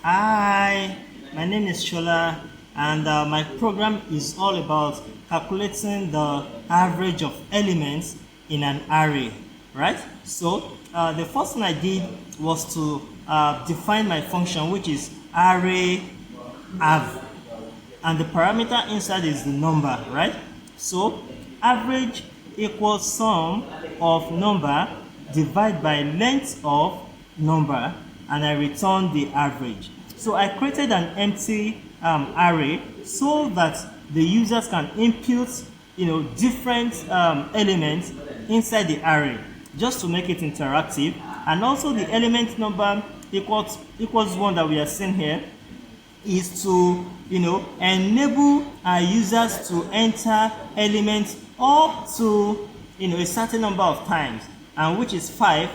Hi, my name is Shola, and my program is all about calculating the average of elements in an array, right? So the first thing I did was to define my function, which is array av, and the parameter inside is the number, right? So average equals sum of number divided by length of number, and I return the average. So I created an empty array so that the users can input different elements inside the array, just to make it interactive. And also the element number equals one that we are seeing here is to enable our users to enter elements up to a certain number of times, and which is 5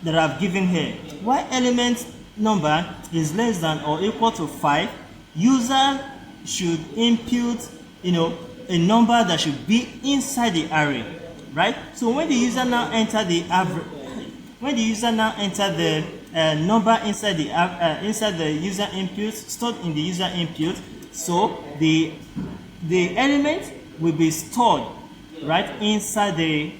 that I've given here. While element number is less than or equal to 5, user should input a number that should be inside the array, right? So when the user now enter the average, when the user now enter the number inside the user input, stored in the user input, so the element will be stored right inside the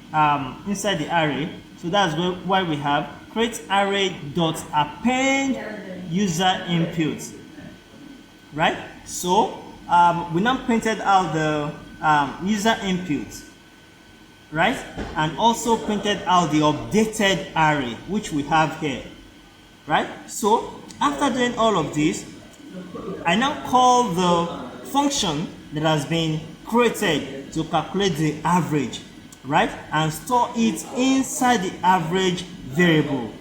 array. So that's why we have create array dot append user input, right? So we now printed out the user input, right? And also printed out the updated array, which we have here, right? So after doing all of this, I now call the function that has been created to calculate the average, right? And store it inside the average variable.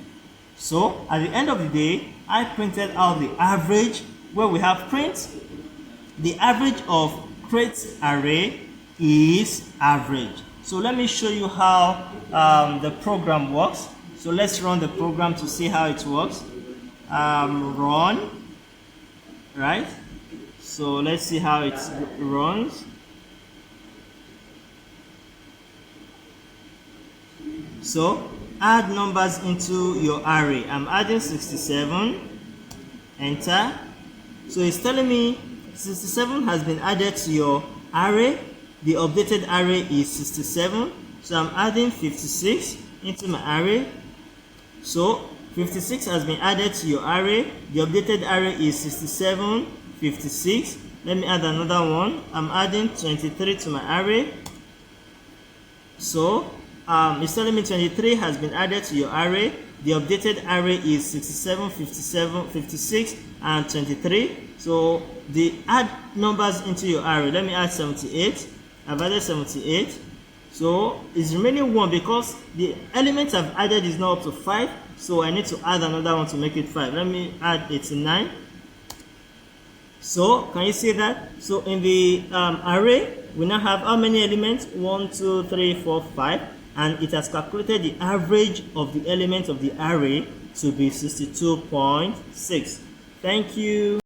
So at the end of the day, I printed out the average, where we have print the average of create array is average. So let me show you how the program works. So let's run the program to see how it works. Run, right? So let's see how it runs. So add numbers into your array. I'm adding 67, enter. So it's telling me 67 has been added to your array. The updated array is 67, so I'm adding 56 into my array. So 56 has been added to your array. The updated array is 67, 56. Let me add another one. I'm adding 23 to my array. So it's telling me 23 has been added to your array. The updated array is 67, 57, 56, and 23. So the add numbers into your array. Let me add 78. I've added 78. So it's remaining 1 because the element I've added is not up to 5. So I need to add another one to make it 5. Let me add 89. So can you see that? So in the array, we now have how many elements? 1, 2, 3, 4, 5. And it has calculated the average of the elements of the array to be 62.6. Thank you.